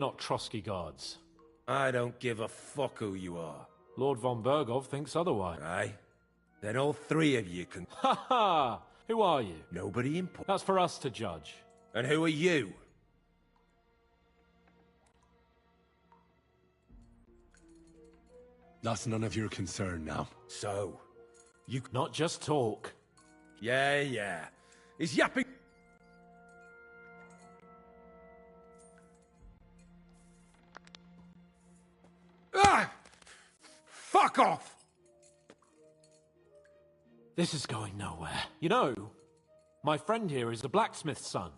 Not Trotsky guards. I don't give a fuck who you are. Lord von Bergov thinks otherwise. Aye? Then all three of you can... Ha ha! Who are you? Nobody important. That's for us to judge. And who are you? That's none of your concern now. So, you... Not just talk. Yeah. He's yapping... Ah! Fuck off! This is going nowhere. You know, my friend here is a blacksmith's son.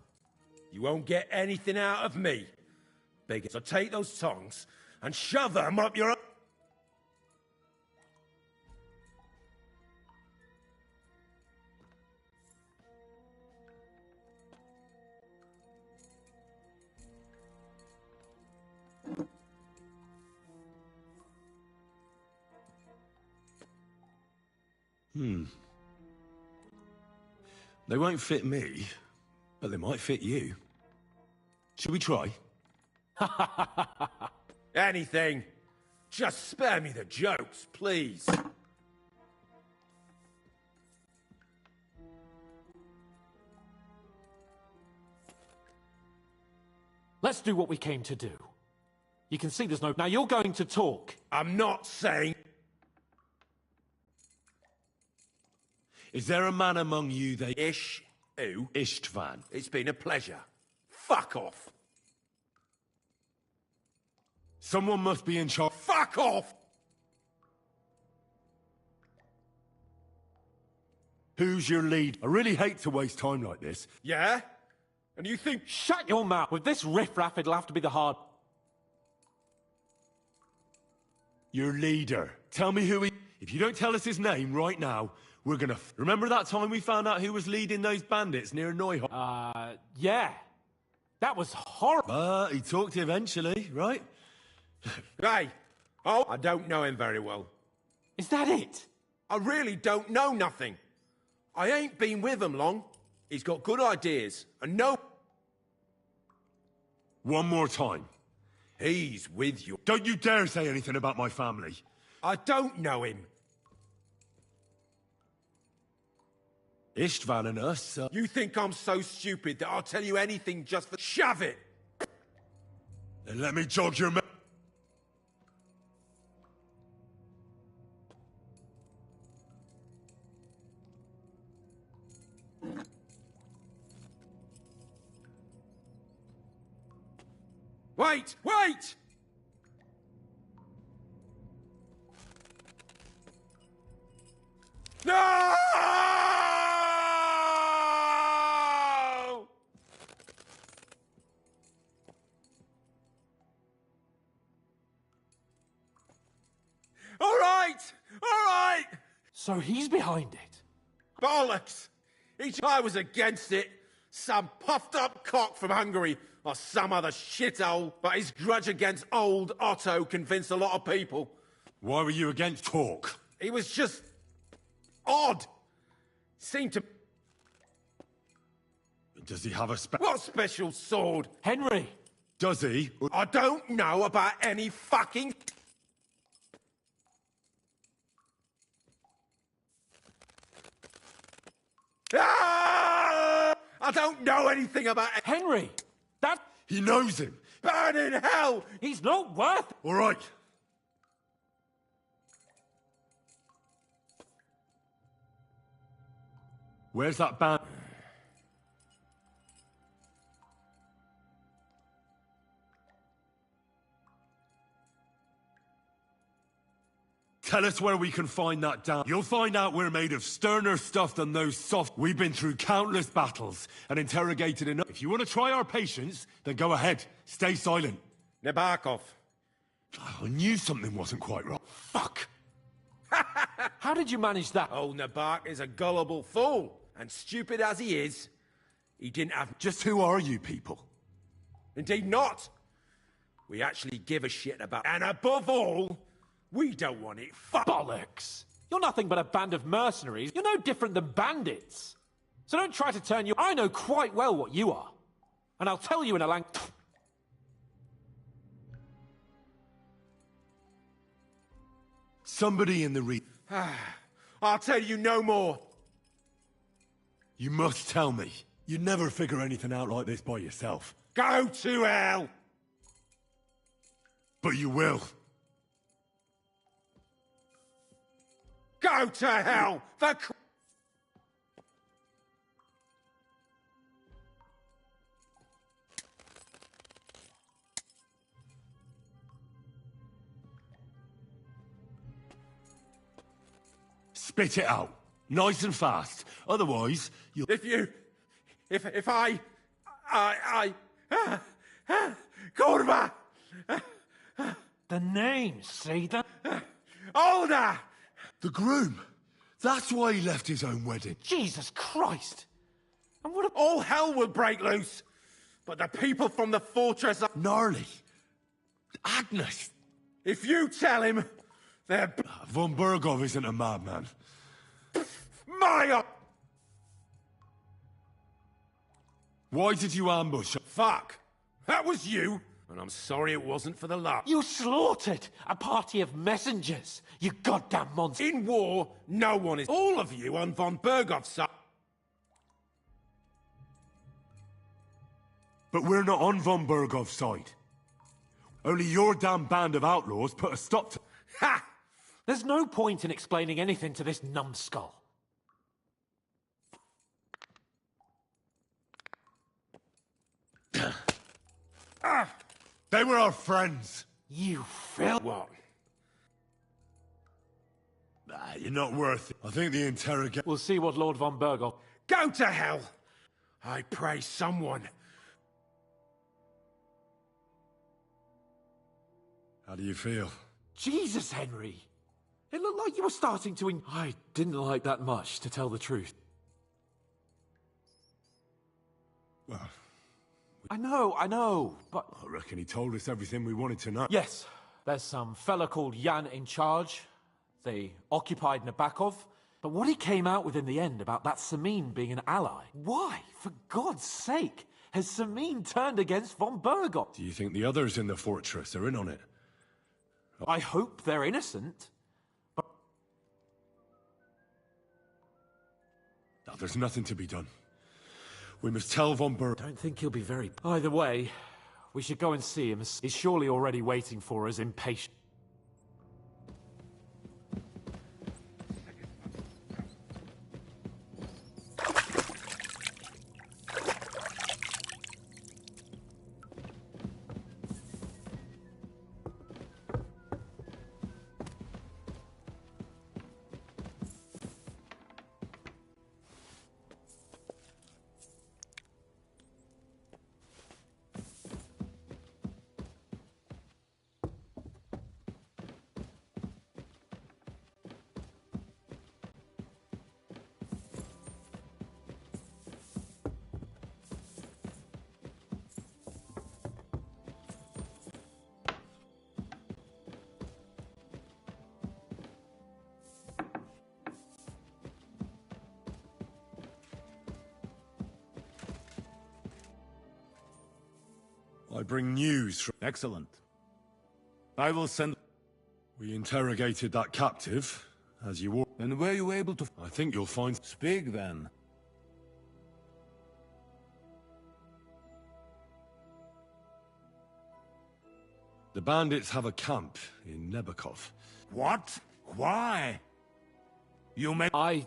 You won't get anything out of me. Big. So take those tongs and shove them up your... They won't fit me, but they might fit you. Should we try? Anything. Just spare me the jokes, please. Let's do what we came to do. You can see there's no... Now you're going to talk. I'm not saying... Is there a man among you they... Ish? Who? Ishtvan. It's been a pleasure. Fuck off. Someone must be in charge. Fuck off! Who's your lead? I really hate to waste time like this. Yeah? And you think... Shut your mouth. With this riffraff, it'll have to be the hard... Your leader. Tell me who he... If you don't tell us his name right now, we're gonna... Remember that time we found out who was leading those bandits near Neuhof? Yeah. That was horrible. But he talked eventually, right? Hey! Oh, I don't know him very well. Is that it? I really don't know nothing. I ain't been with him long. He's got good ideas, and no... One more time. He's with you. Don't you dare say anything about my family. I don't know him. Ishtvan and us, You think I'm so stupid that I'll tell you anything just for... Shove it! Then let me jog your... Wait! Wait! No! All right! So he's behind it. Bollocks! I was against it. Some puffed up cock from Hungary or some other shithole, but his grudge against old Otto convinced a lot of people. Why were you against talk? He was just... odd. Seemed to... Does he have a What special sword? Henry! Does he? I don't know about any fucking... Ah! I don't know anything about... Henry! That... He knows him. Burn in hell! He's not worth... All right. Where's that band? Tell us where we can find that down. You'll find out we're made of sterner stuff than those soft... We've been through countless battles and interrogated enough. If you want to try our patience, then go ahead. Stay silent. Nabokov. I knew something wasn't quite right. Fuck! How did you manage that? Old Nabok is a gullible fool. And stupid as he is, he didn't have... Just who are you people? Indeed not. We actually give a shit about... And above all, we don't want it Bollocks! You're nothing but a band of mercenaries. You're no different than bandits. So don't try to turn you... I know quite well what you are. And I'll tell you in a somebody in the I'll tell you no more. You must tell me. You'd never figure anything out like this by yourself. Go to hell! But you will. Go to hell! Spit it out. Nice and fast. Otherwise, you'll... If I... Kurva! The name, see that? Older! The groom. That's why he left his own wedding. Jesus Christ! And what All hell will break loose! But the people from the fortress are... Gnarly. Agnes. If you tell him, they're... Von Burgov isn't a madman. My... Why did you ambush? Fuck! That was you! And I'm sorry it wasn't for the luck. You slaughtered a party of messengers, you goddamn monster. In war, no one is... All of you on von Burgov's side. But we're not on von Burgov's side. Only your damn band of outlaws put a stop to... Ha! There's no point in explaining anything to this numbskull. They were our friends. You fell. What? You're not worth it. I think the interrogation... We'll see what Lord von Burgov... Go to hell! I pray someone... How do you feel? Jesus, Henry! It looked like you were starting to... I didn't like that much, to tell the truth. Well... I know, but... I reckon he told us everything we wanted to know. Yes, there's some fella called Jan in charge. They occupied Nabokov. But what he came out with in the end about that Samin being an ally... Why, for God's sake, has Samin turned against von Burgov? Do you think the others in the fortress are in on it? I hope they're innocent. But... No, there's nothing to be done. We must tell von Burgov... Don't think he'll be very... Either way, we should go and see him. He's surely already waiting for us, impatient. I bring news from... Excellent. I will send... We interrogated that captive, as you were... And were you able to... I think you'll find... Speak, then. The bandits have a camp in Nabokov. What? Why? You may...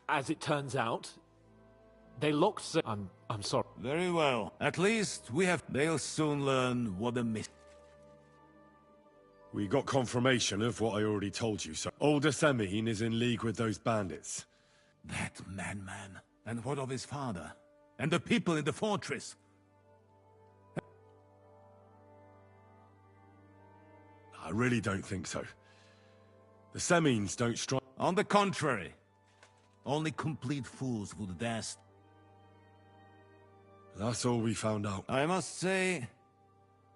As it turns out, they looked... I'm sorry. Very well. At least we have... They'll soon learn what a miss... We got confirmation of what I already told you, so... Older Semin is in league with those bandits. That madman. And what of his father? And the people in the fortress? I really don't think so. The Semins don't strike... On the contrary. Only complete fools would dare... That's all we found out. I must say,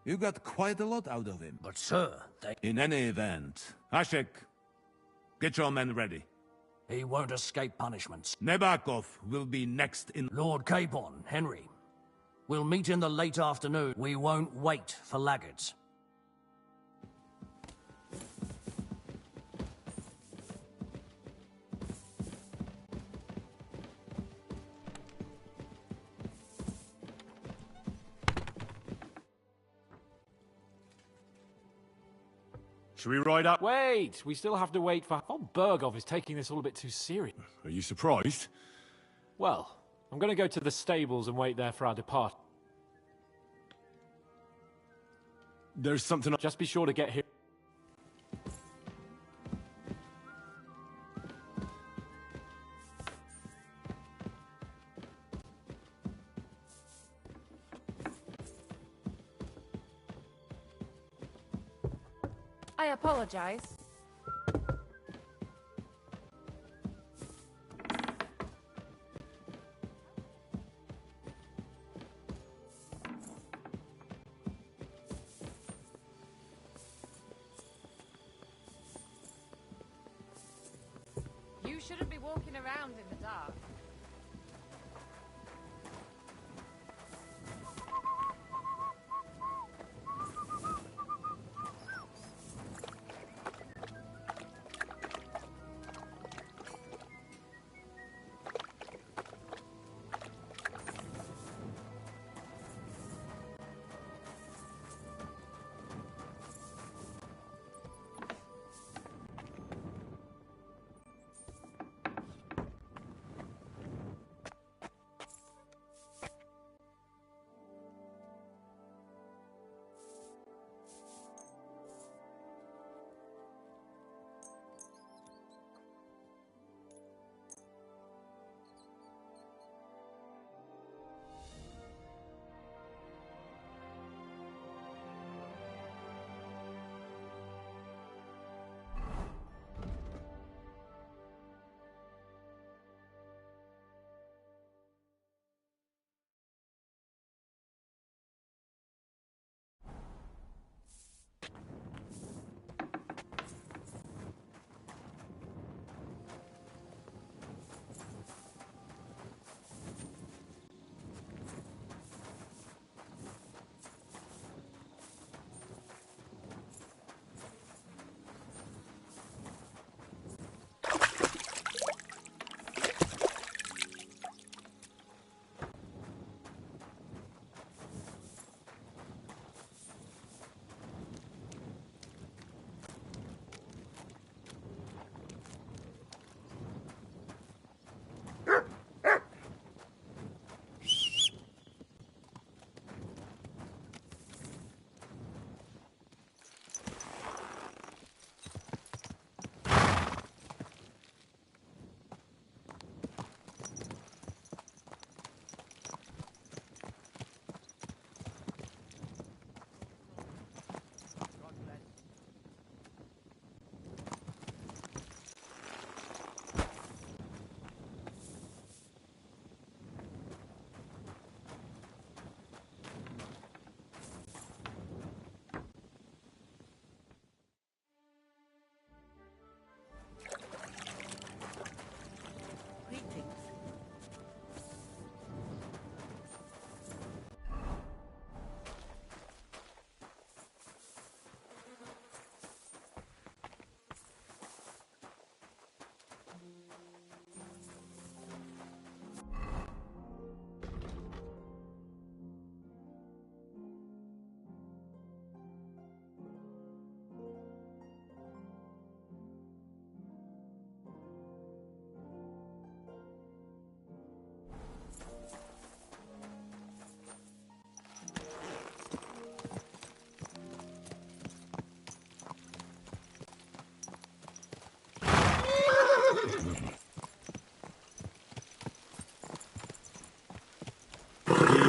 you got quite a lot out of him. But sir, In any event, Ashek, get your men ready. he won't escape punishments. Nabokov will be next in... Lord Capon, Henry. We'll meet in the late afternoon. We won't wait for laggards. Should we ride out? Wait, we still have to wait for... Von Berghoff is taking this all a bit too serious. Are you surprised? Well, I'm going to go to the stables and wait there for our departure. There's something... Just be sure to get here. I apologize. You shouldn't be walking around in the dark.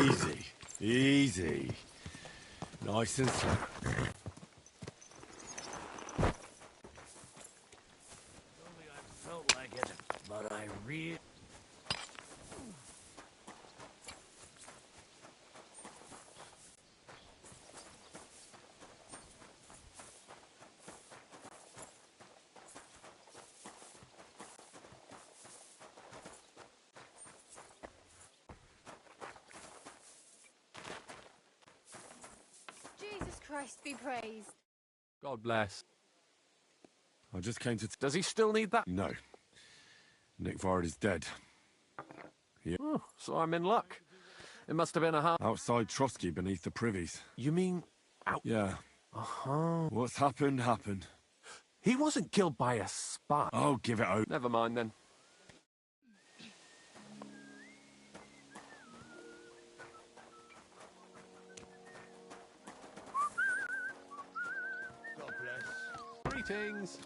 Easy. Easy. Nice and slow. Only I felt like it, but I really... Jesus Christ be praised. God bless. I just came to... Does he still need that? No. Nick Vard is dead. Oh, so I'm in luck. It must have been a hard... Outside Trotsky beneath the privies. You mean... out? Yeah. Uh-huh. What's happened, happened. He wasn't killed by a spy. Oh, give it over. Never mind then. God bless. Greetings.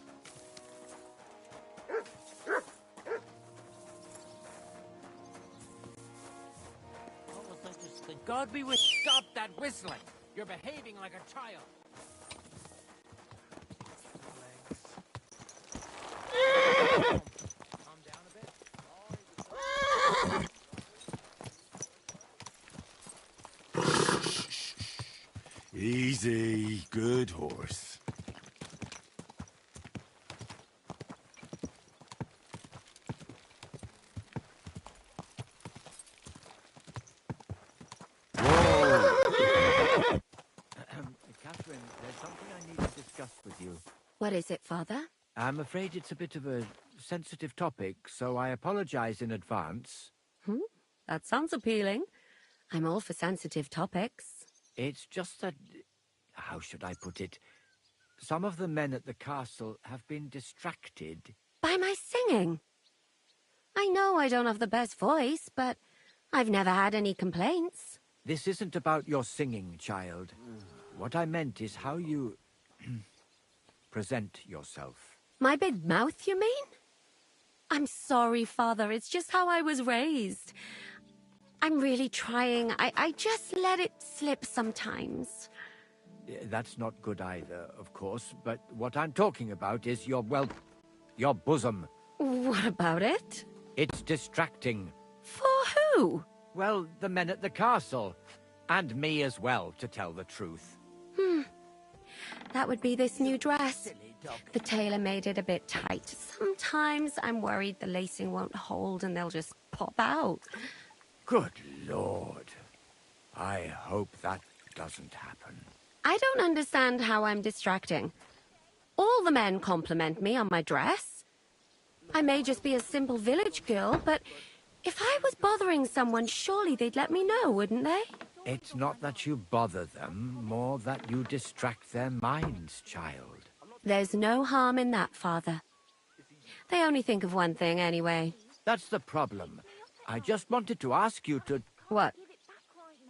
What was I just thinking? God be with... Stop that whistling! You're behaving like a child. Calm down a bit. Easy. Good horse. Catherine, there's something I need to discuss with you. What is it, Father? I'm afraid it's a bit of a sensitive topic, so I apologize in advance. That sounds appealing. I'm all for sensitive topics. It's just that... How should I put it? Some of the men at the castle have been distracted. By my singing? I know I don't have the best voice, but I've never had any complaints. This isn't about your singing, child. What I meant is how you... present yourself. My big mouth, you mean? I'm sorry, Father. It's just how I was raised. I'm really trying. I just let it slip sometimes. That's not good either, of course, but what I'm talking about is your bosom. What about it? It's distracting. For who? Well, the men at the castle. And me as well, to tell the truth. That would be this new dress. The tailor made it a bit tight. Sometimes I'm worried the lacing won't hold and they'll just pop out. Good Lord. I hope that doesn't happen. I don't understand how I'm distracting. All the men compliment me on my dress. I may just be a simple village girl, but if I was bothering someone, surely they'd let me know, wouldn't they? It's not that you bother them, more that you distract their minds, child. There's no harm in that, Father. They only think of one thing anyway. That's the problem. I just wanted to ask you to... What?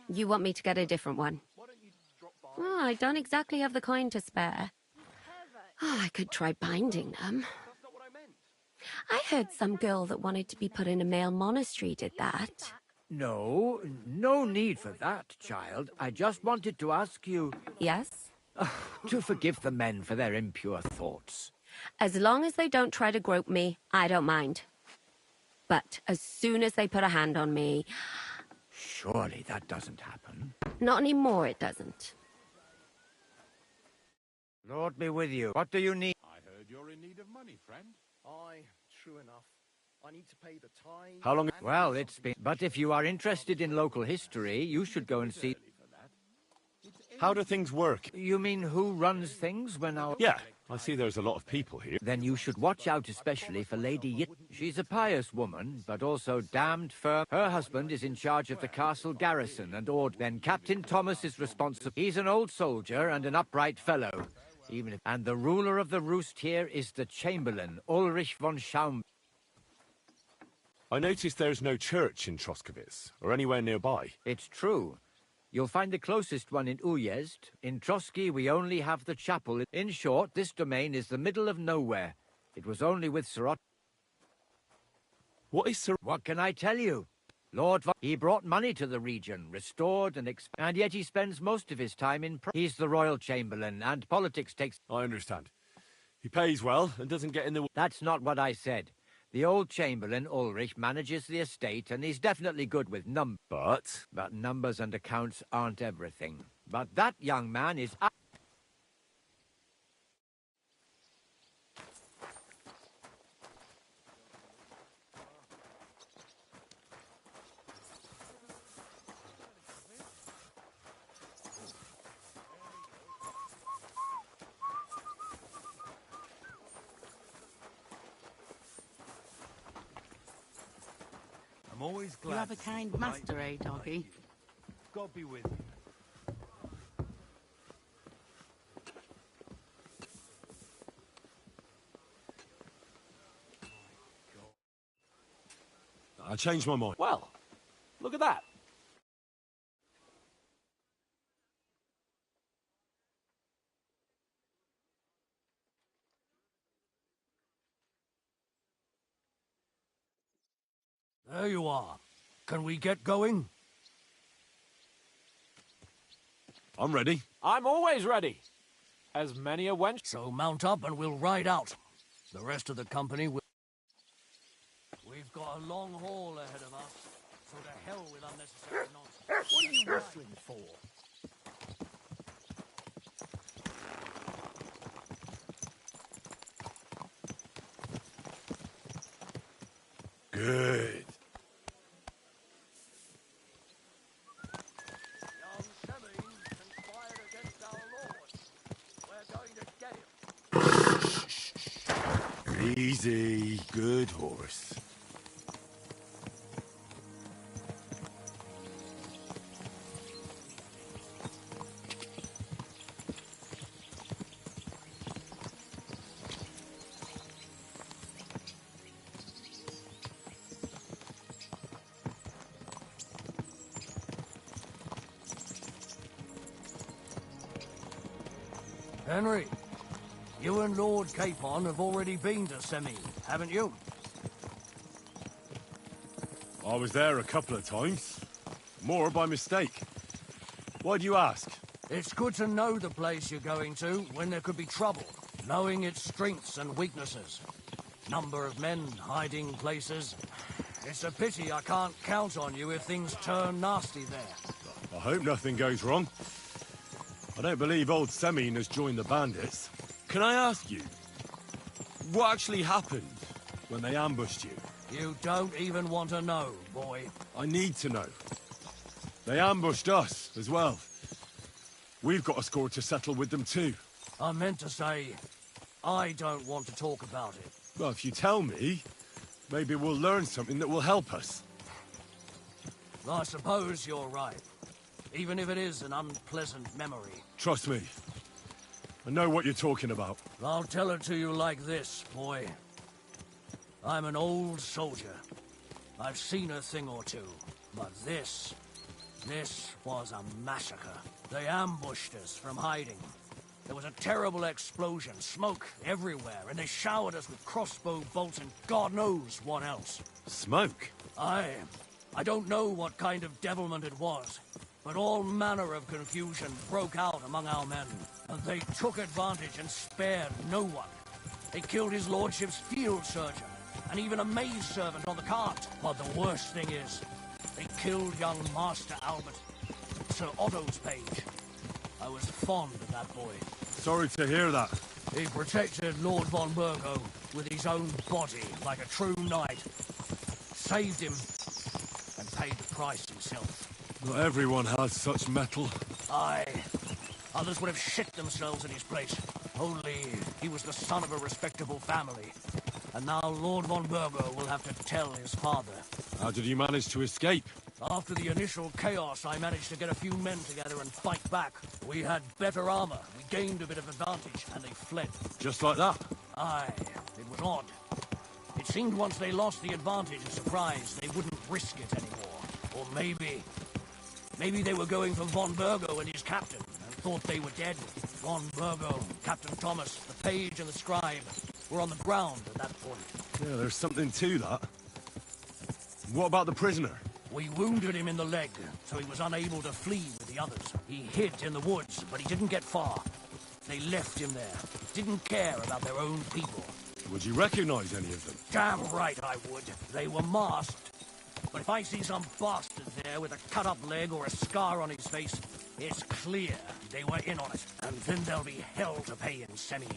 You want me to get a different one? Oh, I don't exactly have the coin to spare. Oh, I could try binding them. I heard some girl that wanted to be put in a male monastery did that. No need for that, child. I just wanted to ask you... Yes? to forgive the men for their impure thoughts. As long as they don't try to grope me, I don't mind. But as soon as they put a hand on me... Surely that doesn't happen. Not anymore, it doesn't. Lord be with you. What do you need? I heard you're in need of money, friend. Aye, true enough. I need to pay the tithe. How long? Well, it's been... But if you are interested in local history, you should go and see... How do things work? You mean who runs things when our... Yeah, I see there's a lot of people here. Then you should watch out especially for Lady Yit. She's a pious woman, but also damned firm. Her husband is in charge of the castle garrison and then Captain Thomas is responsible. He's an old soldier and an upright fellow. And the ruler of the roost here is the Chamberlain, Ulrich von Schaum. I noticed there's no church in Troskowitz, or anywhere nearby. It's true. You'll find the closest one in Uyezd. In Trotsky, we only have the chapel. In short, this domain is the middle of nowhere. It was only with Sirot... What is Sir... What can I tell you? He brought money to the region, restored and yet he spends most of his time in... He's the royal chamberlain, and politics takes... I understand. He pays well and doesn't get in the... That's not what I said. The old chamberlain, Ulrich, manages the estate, and he's definitely good with numbers. But numbers and accounts aren't everything. But that young man is... I'm always glad. You have a kind master, eh, doggy? God be with you. I changed my mind. Well, look at that. There you are. Can we get going? I'm ready. I'm always ready. As many a wench. So mount up and we'll ride out. The rest of the company will... We've got a long haul ahead of us, so to hell with unnecessary nonsense. What are you whistling for? Good. Young Semine conspired against our Lord. We're going to get him. Easy. Good horse. Henry, you and Lord Capon have already been to Semine, haven't you? I was there a couple of times. More by mistake. Why do you ask? It's good to know the place you're going to when there could be trouble, knowing its strengths and weaknesses. Number of men, hiding places. It's a pity I can't count on you if things turn nasty there. I hope nothing goes wrong. I don't believe old Semine has joined the bandits. Can I ask you, what actually happened when they ambushed you? You don't even want to know, boy. I need to know. They ambushed us as well. We've got a score to settle with them too. I meant to say, I don't want to talk about it. Well, if you tell me, maybe we'll learn something that will help us. I suppose you're right. Even if it is an unpleasant memory. Trust me. I know what you're talking about. I'll tell it to you like this, boy. I'm an old soldier. I've seen a thing or two. But this was a massacre. They ambushed us from hiding. There was a terrible explosion, smoke everywhere, and they showered us with crossbow bolts and God knows what else. Smoke? I don't know what kind of devilment it was. But all manner of confusion broke out among our men, and they took advantage and spared no one. They killed his lordship's field surgeon, and even a maid servant on the cart. But the worst thing is, they killed young Master Albert, Sir Otto's page. I was fond of that boy. Sorry to hear that. He protected Lord von Burgo with his own body like a true knight. Saved him, and paid the price himself. Not everyone has such metal. Aye. Others would have shit themselves in his place. Only he was the son of a respectable family. And now Lord von Burgo will have to tell his father. How did you manage to escape? After the initial chaos, I managed to get a few men together and fight back. We had better armor, we gained a bit of advantage, and they fled. Just like that? Aye. It was odd. It seemed once they lost the advantage and surprise, they wouldn't risk it anymore. Or maybe they were going for von Burgo and his captain, and thought they were dead. Von Burgo, Captain Thomas, the page and the scribe were on the ground at that point. Yeah, there's something to that. What about the prisoner? We wounded him in the leg, so he was unable to flee with the others. He hid in the woods, but he didn't get far. They left him there. Didn't care about their own people. Would you recognize any of them? Damn right I would. They were masked. But if I see some bastard there with a cut-up leg or a scar on his face, it's clear they were in on it. And then there'll be hell to pay in Semine.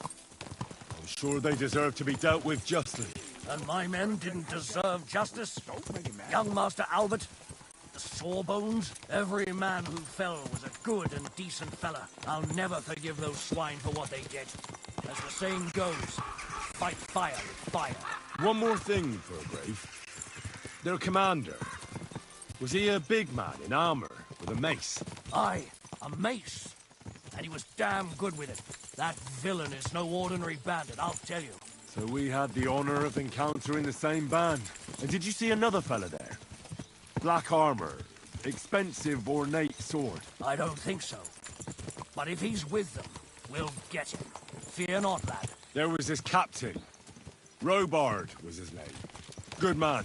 I'm sure they deserve to be dealt with justly. And my men didn't deserve justice? Young Master Albert, the Sawbones, every man who fell was a good and decent fella. I'll never forgive those swine for what they did. As the saying goes, fight fire with fire. One more thing, Burgrave. Their commander. Was he a big man in armor with a mace? Aye, a mace. And he was damn good with it. That villain is no ordinary bandit, I'll tell you. So we had the honor of encountering the same band. And did you see another fella there? Black armor, expensive ornate sword. I don't think so. But if he's with them, we'll get him. Fear not, lad. There was this captain. Robard was his name. Good man.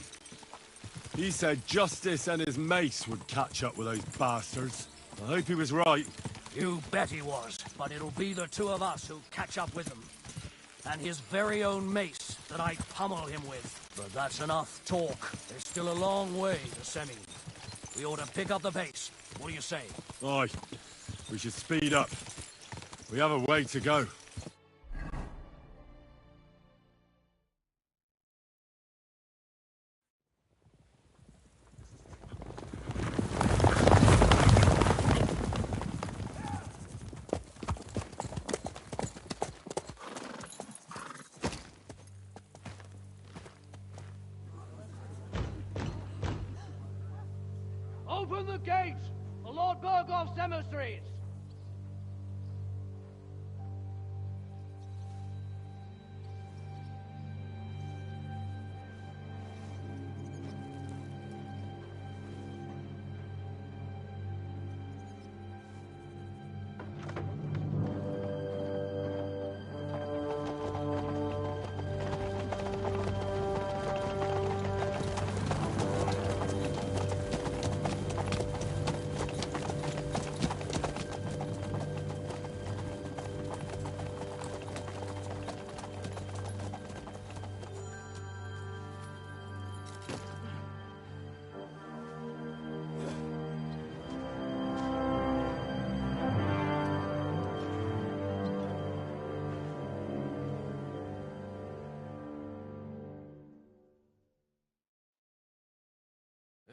He said Justice and his mace would catch up with those bastards. I hope he was right. You bet he was, but it'll be the two of us who'll catch up with him. And his very own mace that I pummel him with. But that's enough talk. There's still a long way to Semi. We ought to pick up the pace. What do you say? Aye. We should speed up. We have a way to go. Open the gates! The Lord Berghoff's emissaries!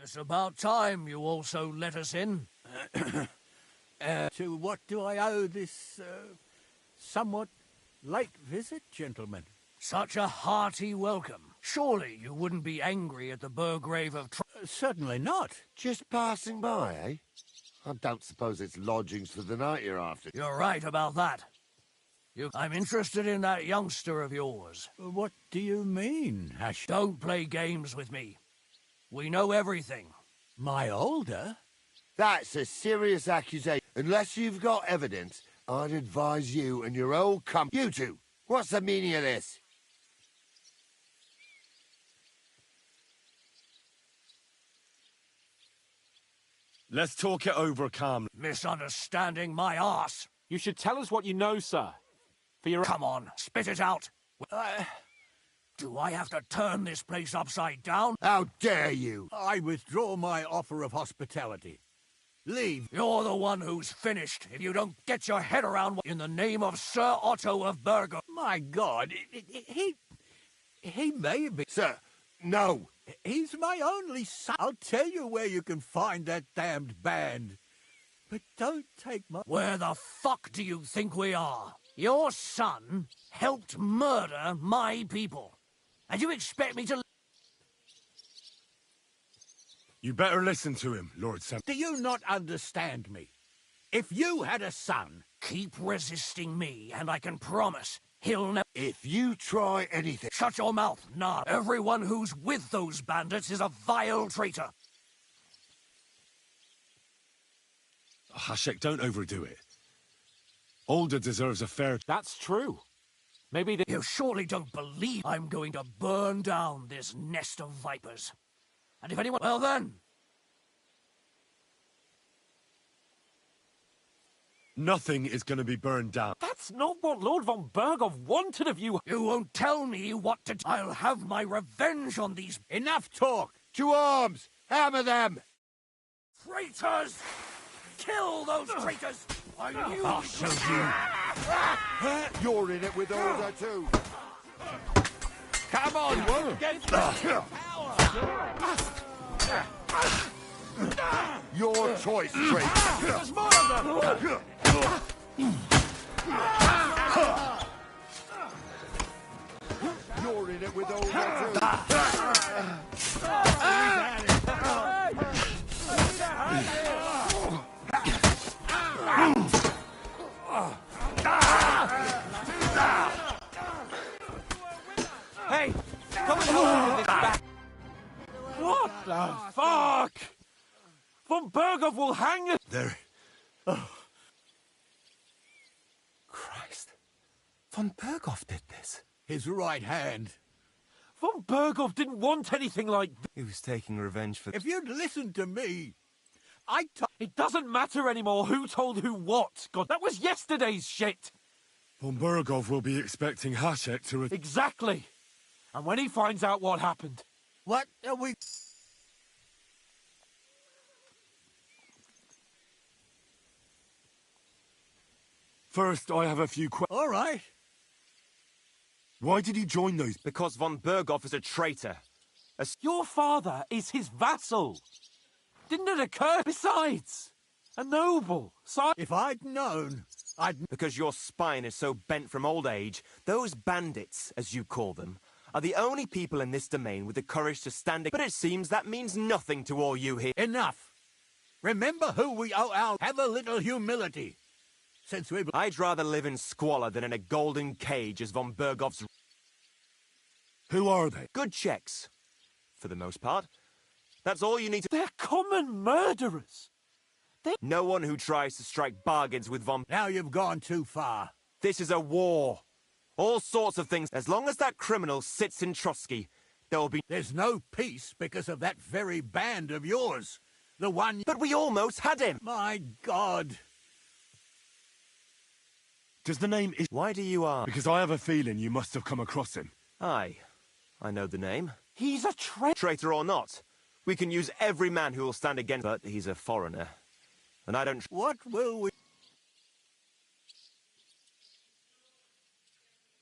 It's about time you also let us in. To what do I owe this, somewhat late visit, gentlemen? Such a hearty welcome. Surely you wouldn't be angry at the Burgrave of Certainly not. Just passing by, eh? I don't suppose it's lodgings for the night you're after. You're right about that. I'm interested in that youngster of yours. What do you mean, Hash? Don't play games with me. We know everything. My older? That's a serious accusation. Unless you've got evidence, I'd advise you and your old You two, what's the meaning of this? Let's talk it over calmly. Misunderstanding my arse. You should tell us what you know, sir. For your... Come on, spit it out. Do I have to turn this place upside down? How dare you? I withdraw my offer of hospitality. Leave. You're the one who's finished if you don't get your head around what in the name of Sir Otto of Burgo. My God, he may be... Sir, no. He's my only son. I'll tell you where you can find that damned band. But don't take my... Where the fuck do you think we are? Your son helped murder my people. And you expect me to... You better listen to him, Lord Sam. Do you not understand me? If you had a son... Keep resisting me, and I can promise he'll never... If you try anything... Shut your mouth, nah. Everyone who's with those bandits is a vile traitor. Hashek, don't overdo it. Older deserves a fair... That's true. Maybe they... You surely don't believe I'm going to burn down this nest of vipers. And if anyone... Well then... Nothing is going to be burned down. That's not what Lord von Berghoff wanted of you. You won't tell me what to... I'll have my revenge on these... Enough talk! To arms! Hammer them! Traitors! Kill those traitors! I'll show you. You're in it with order too. Come on, get the Your choice, traitor. There's more of them! You're in it with order too. Hey, come and help me with this back. Bergov will hang us! There. Oh. Christ. Von Bergov did this. His right hand. Von Bergov didn't want anything like this. He was taking revenge for... If you'd listened to me, It doesn't matter anymore who told who what. God, that was yesterday's shit. Von Bergov will be expecting Hasek to... Exactly. And when he finds out what happened... What are we... First, I have a few questions. All right. Why did he join those? Because Von Bergov is a traitor. Your father is his vassal. Didn't it occur? Besides, a noble. If I'd known, Because your spine is so bent from old age, those bandits, as you call them, are the only people in this domain with the courage to stand... But it seems that means nothing to all you here. Enough. Remember who we owe our... Have a little humility. Since we've... I'd rather live in squalor than in a golden cage as Von Bergov's... Who are they? Good checks. For the most part. That's all you need to... They're common murderers. No one who tries to strike bargains with Von... Now you've gone too far. This is a war. All sorts of things. As long as that criminal sits in Trotsky, there will be... There's no peace because of that very band of yours. The one... But we almost had him. My God. Does the name... Why do you ask? Because I have a feeling you must have come across him. Aye. I know the name. He's a traitor. Traitor or not, we can use every man who will stand against... But he's a foreigner. And I don't... What will we...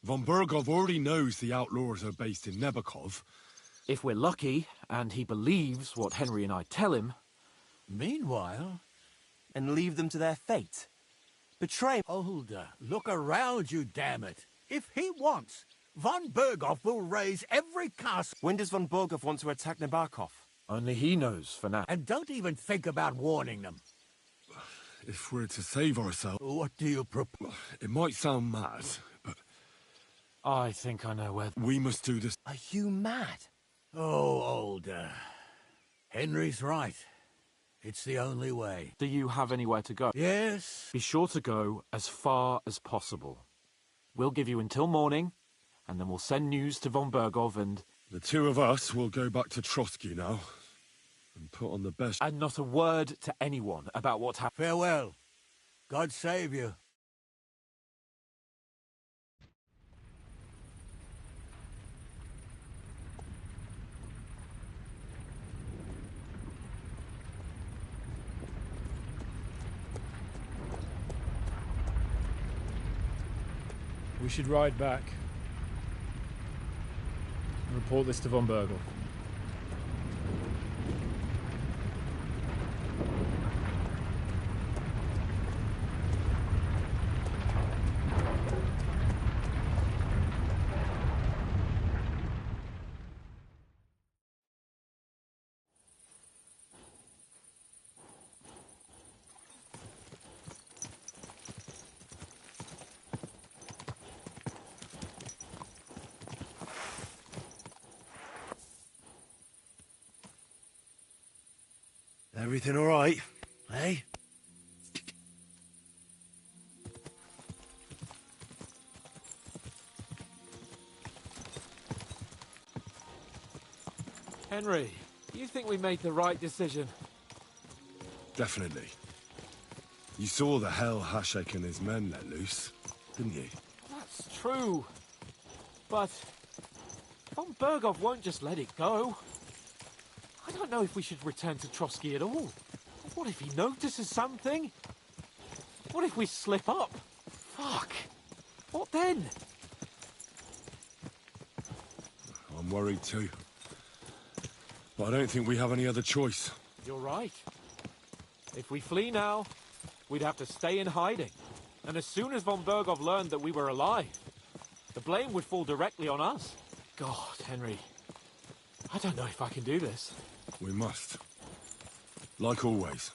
Von Bergov already knows the outlaws are based in Nebakov. If we're lucky, and he believes what Henry and I tell him... Meanwhile... And leave them to their fate. Betray... Older, look around you, damn it. If he wants, Von Bergov will raise every castle... When does Von Bergov want to attack Nebakov? Only he knows for now. And don't even think about warning them. If we're to save ourselves... What do you propose? It might sound mad, but... I think I know where... We must do this. Are you mad? Oh, Older. Henry's right. It's the only way. Do you have anywhere to go? Yes. Be sure to go as far as possible. We'll give you until morning, and then we'll send news to Von Bergov and... The two of us will go back to Trotsky now, and put on the best... And not a word to anyone about what happened. Farewell. God save you. We should ride back and report this to Von Bergov. Everything all right, eh? Henry, you think we made the right decision? Definitely. You saw the hell Hasek and his men let loose, didn't you? That's true. But Von Bergov won't just let it go. I don't know if we should return to Trotsky at all. What if he notices something? What if we slip up? Fuck. What then? I'm worried too. But I don't think we have any other choice. You're right. If we flee now, we'd have to stay in hiding. And as soon as Von Bergov learned that we were alive, the blame would fall directly on us. God, Henry. I don't know if I can do this. We must. Like always.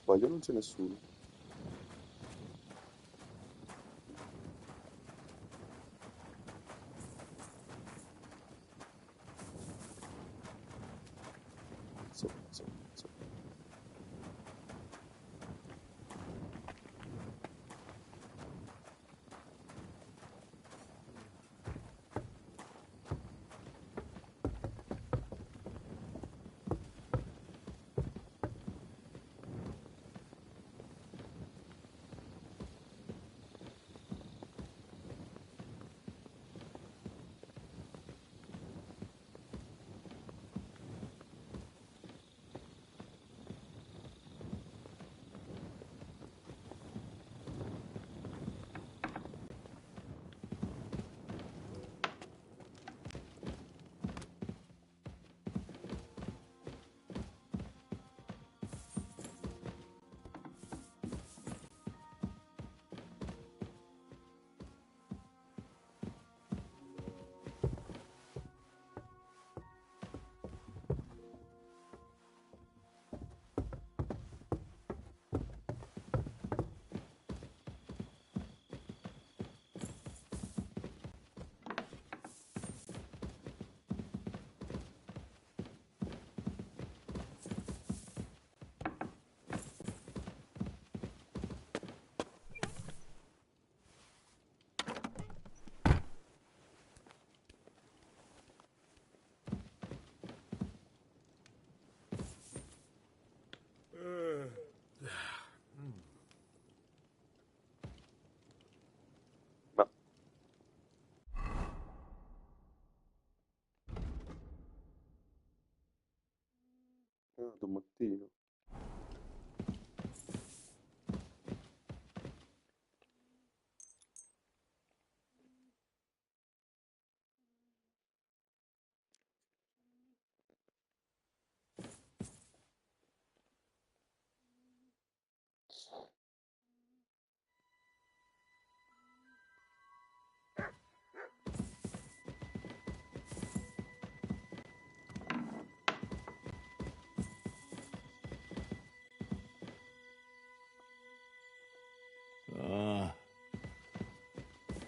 sbaglio non c'è nessuno. Sì, sì, sì. Ma... Ah, domattina.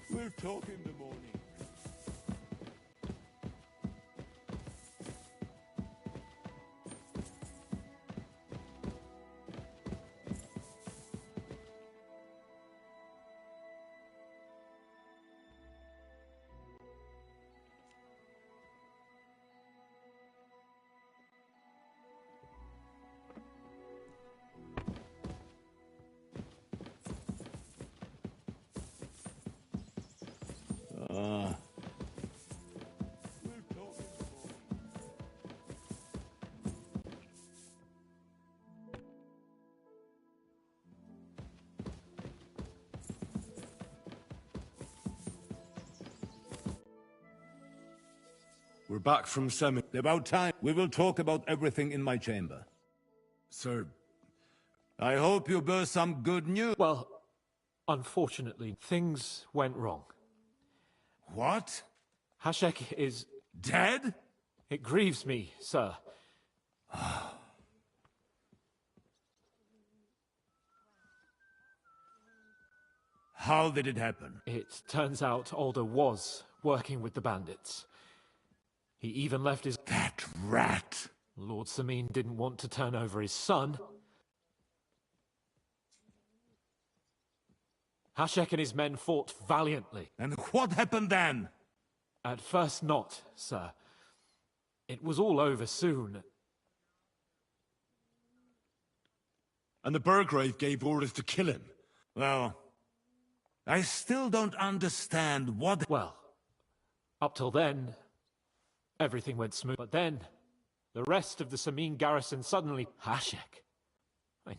We'll talk in the morning. We're back from Semi. About time. We will talk about everything in my chamber. Sir, I hope you bear some good news. Well, unfortunately, things went wrong. What? Hashek is... dead? It grieves me, sir. How did it happen? It turns out Alder was working with the bandits. He even left his... That rat! Lord Samin didn't want to turn over his son. Hashek and his men fought valiantly. And what happened then? At first not, sir. It was all over soon. And the Burgrave gave orders to kill him. Well, I still don't understand what... Well, up till then, everything went smooth. But then, the rest of the Samin garrison suddenly... Hashek.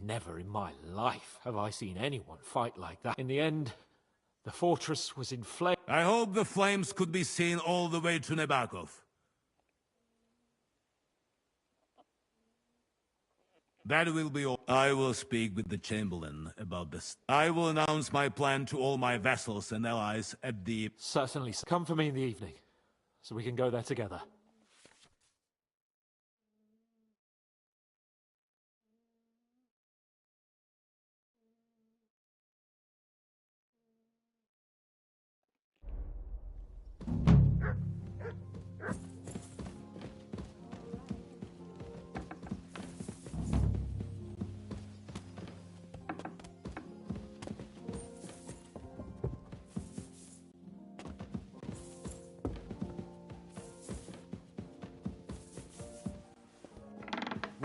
Never in my life have I seen anyone fight like that. In the end, the fortress was in flames. I hope the flames could be seen all the way to Nebakov. That will be all. I will speak with the Chamberlain about this. I will announce my plan to all my vassals and allies at the... Certainly. Come for me in the evening, so we can go there together.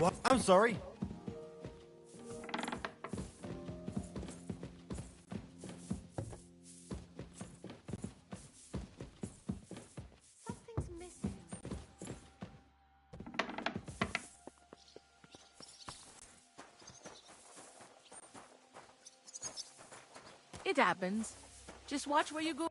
What? I'm sorry. Something's missing. It happens. Just watch where you go.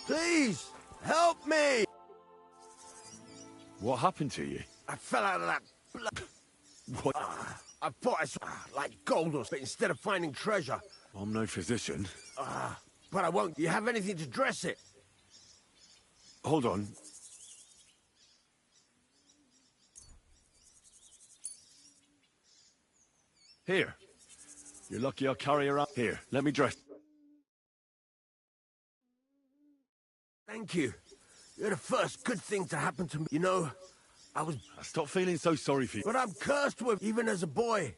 Please, help me! What happened to you? I fell out of that What? I thought I saw like gold or something instead of finding treasure. I'm no physician. But I won't. Do you have anything to dress it? Hold on. Here. You're lucky I'll carry her out. Here, let me dress. Thank you. You're the first good thing to happen to me. You know, Stop feeling so sorry for you. But I'm cursed with, even as a boy.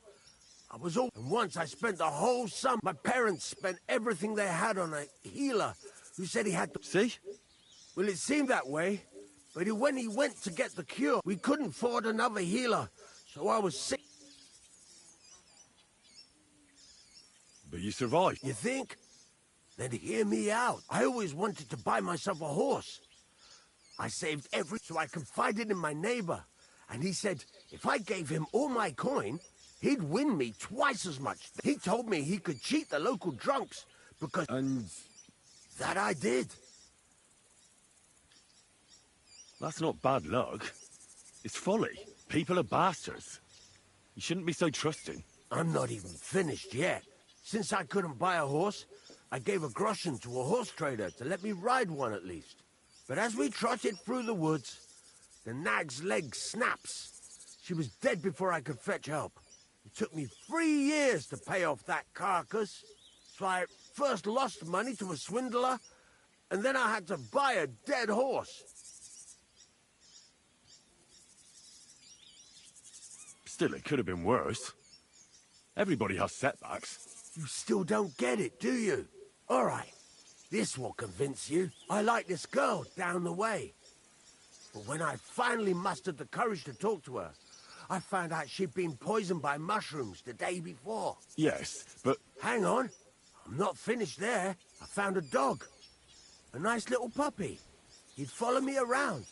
And once I spent the whole summer. My parents spent everything they had on a healer who said he had to... See? Well, it seemed that way. But when he went to get the cure, we couldn't afford another healer. So I was sick. But you survived. You think? Then hear me out. I always wanted to buy myself a horse. I saved so I confided in my neighbor. And he said, if I gave him all my coin, he'd win me twice as much. He told me he could cheat the local drunks because... And... That I did. That's not bad luck. It's folly. People are bastards. You shouldn't be so trusting. I'm not even finished yet. Since I couldn't buy a horse, I gave a groschen to a horse trader to let me ride one at least. But as we trotted through the woods, the nag's leg snaps. She was dead before I could fetch help. It took me 3 years to pay off that carcass. So I first lost money to a swindler, and then I had to buy a dead horse. Still, it could have been worse. Everybody has setbacks. You still don't get it, do you? All right, this will convince you. I like this girl down the way. But when I finally mustered the courage to talk to her, I found out she'd been poisoned by mushrooms the day before. Yes, but... Hang on. I'm not finished there. I found a dog. A nice little puppy. He'd follow me around.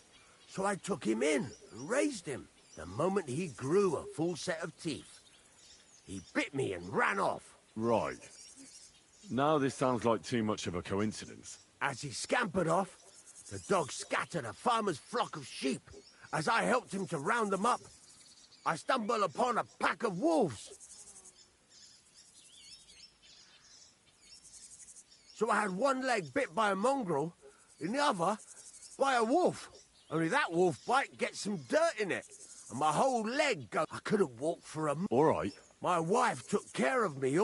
So I took him in and raised him. The moment he grew a full set of teeth, he bit me and ran off. Right. Now this sounds like too much of a coincidence. As he scampered off, the dog scattered a farmer's flock of sheep. As I helped him to round them up, I stumbled upon a pack of wolves. So I had one leg bit by a mongrel, and the other by a wolf. Only that wolf bite gets some dirt in it, and my whole leg goes. I couldn't walk for a month. All right. My wife took care of me,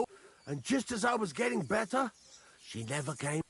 and just as I was getting better, she never came.